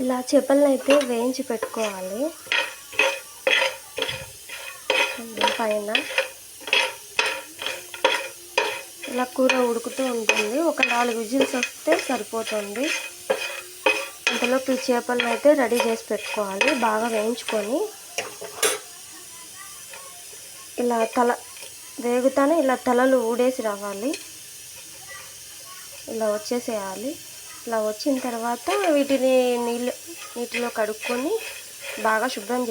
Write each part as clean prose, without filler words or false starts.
ఇలా చేపలను అయితే వేయించి పెట్టుకోవాలి. పైన ఇలా కూర ఉడుకుతూ ఉంటుంది. ఒక 4 విజిల్స్ వస్తే సరిపోతుంది. అంతలోపు ఈ చేపలను అయితే రెడీ చేసి పెట్టుకోవాలి. బాగా వేయించుకొని ఇలా వేగుతానే ఇలా తలలు ఊడేసి రావాలి. ఇలా వచ్చేసేయాలి. ఇలా వచ్చిన తర్వాత వీటిని నీటిలో కడుక్కొని బాగా శుభ్రం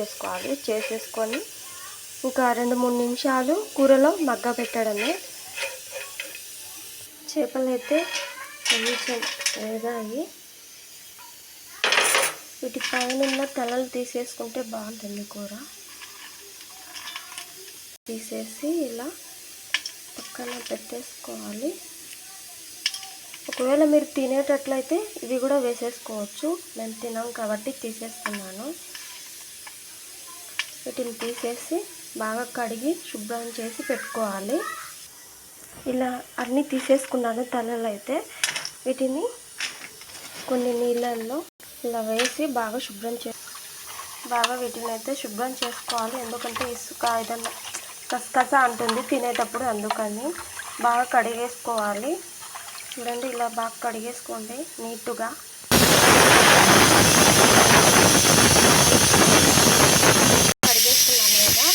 చేసేసుకొని ఇంకా 2-3 నిమిషాలు కూరలో మగ్గ పెట్టడమే. చేపలు అయితే కొంచెం వేగాయి. వీటి పైన తలలు తీసేసుకుంటే బాగుంటుంది కూర. తీసేసి ఇలా పక్కన పెట్టేసుకోవాలి. ఒకవేళ మీరు తినేటట్లయితే ఇవి కూడా వేసేసుకోవచ్చు. మేము తినాం కాబట్టి తీసేస్తున్నాను. వీటిని తీసేసి బాగా కడిగి శుభ్రం చేసి పెట్టుకోవాలి. ఇలా అన్నీ తీసేసుకున్నాను తలలు అయితే. వీటిని కొన్ని నీళ్ళల్లో ఇలా వేసి బాగా వీటిని అయితే శుభ్రం చేసుకోవాలి. ఎందుకంటే ఇసుక ఏదన్నా కసకస అంటుంది తినేటప్పుడు, అందుకని బాగా కడిగేసుకోవాలి. చూడండి, ఇలా బాగా కడిగేసుకోండి నీట్గా. కడిగేసుకున్నాను కదా,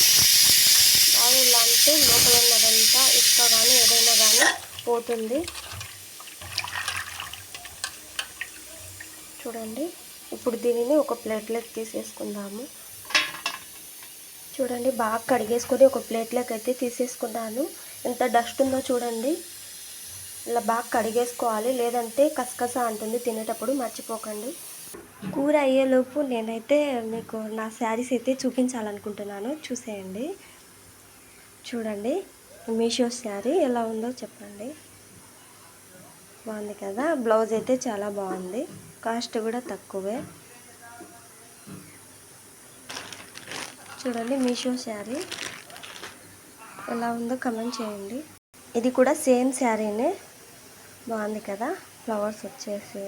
బాగా ఇలా అంటే లోపల ఉన్నదంతా ఇసుక కానీ ఏదైనా కానీ పోతుంది. చూడండి, ఇప్పుడు దీనిని ఒక ప్లేట్లోకి తీసేసుకుందాము. చూడండి, బాగా కడిగేసుకొని ఒక ప్లేట్లోకి అయితే తీసేసుకున్నాను. ఎంత డస్ట్ ఉందో చూడండి. ఇలా బాగా కడిగేసుకోవాలి, లేదంటే కసకస అంటుంది తినేటప్పుడు, మర్చిపోకండి. కూర అయ్యేలోపు నేనైతే మీకు నా శారీస్ అయితే చూపించాలనుకుంటున్నాను. చూసేయండి. చూడండి, మీషో శారీ ఎలా ఉందో చెప్పండి. బాగుంది కదా. బ్లౌజ్ అయితే చాలా బాగుంది, కాస్ట్ కూడా తక్కువే. చూడండి, మీషో శారీ ఎలా ఉందో కమెంట్ చేయండి. ఇది కూడా సేమ్ శారీనే, బాగుంది కదా. ఫ్లవర్స్ వచ్చేసి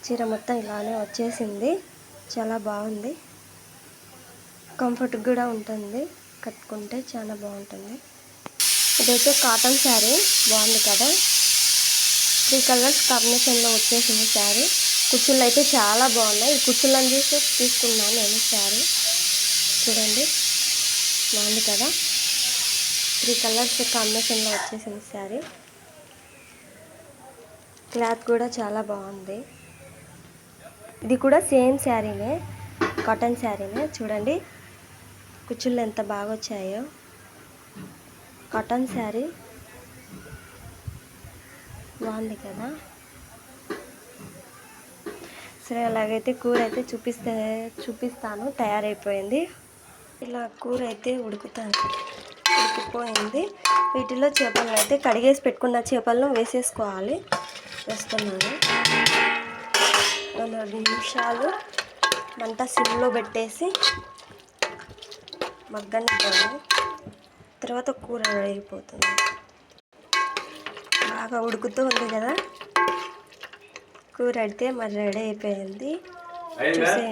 చీర మొత్తం ఇలానే వచ్చేసింది. చాలా బాగుంది, కంఫర్ట్ కూడా ఉంటుంది, కట్టుకుంటే చాలా బాగుంటుంది. ఇదైతే కాటన్ శారీ, బాగుంది కదా. 3 కలర్స్ కాంబినేషన్లో వచ్చేసింది శారీ. కుచ్చుళ్ళు అయితే చాలా బాగున్నాయి. ఈ కుచ్చుళ్ళని చూసి తీసుకున్నాను నేను శారీ. చూడండి, బాగుంది కదా. 3 కలర్స్ కాంబినేషన్లో వచ్చేసింది శారీ. క్లాత్ కూడా చాలా బాగుంది. ఇది కూడా సేమ్ శారీనే, కాటన్ శారీనే. చూడండి, కుచ్చుళ్ళు ఎంత బాగా వచ్చాయో. కాటన్ శారీ బాగుంది కదా. సరే, అలాగైతే కూర అయితే చూపిస్తాను. తయారైపోయింది. ఇలా కూర అయితే ఉడికిపోయింది. వీటిలో చేపలను అయితే కడిగేసి పెట్టుకున్న చేపలను వేసేసుకోవాలి. వేస్తున్నాను. 2 నిమిషాలు మంట సిమ్లో పెట్టేసి మగ్గనివ్వాలి. తర్వాత కూర రెడీ అయిపోతుంది. బాగా ఉడుకుతూ ఉంది కదా కూర. అయితే మరి రెడీ అయిపోయింది, చూసేయండి.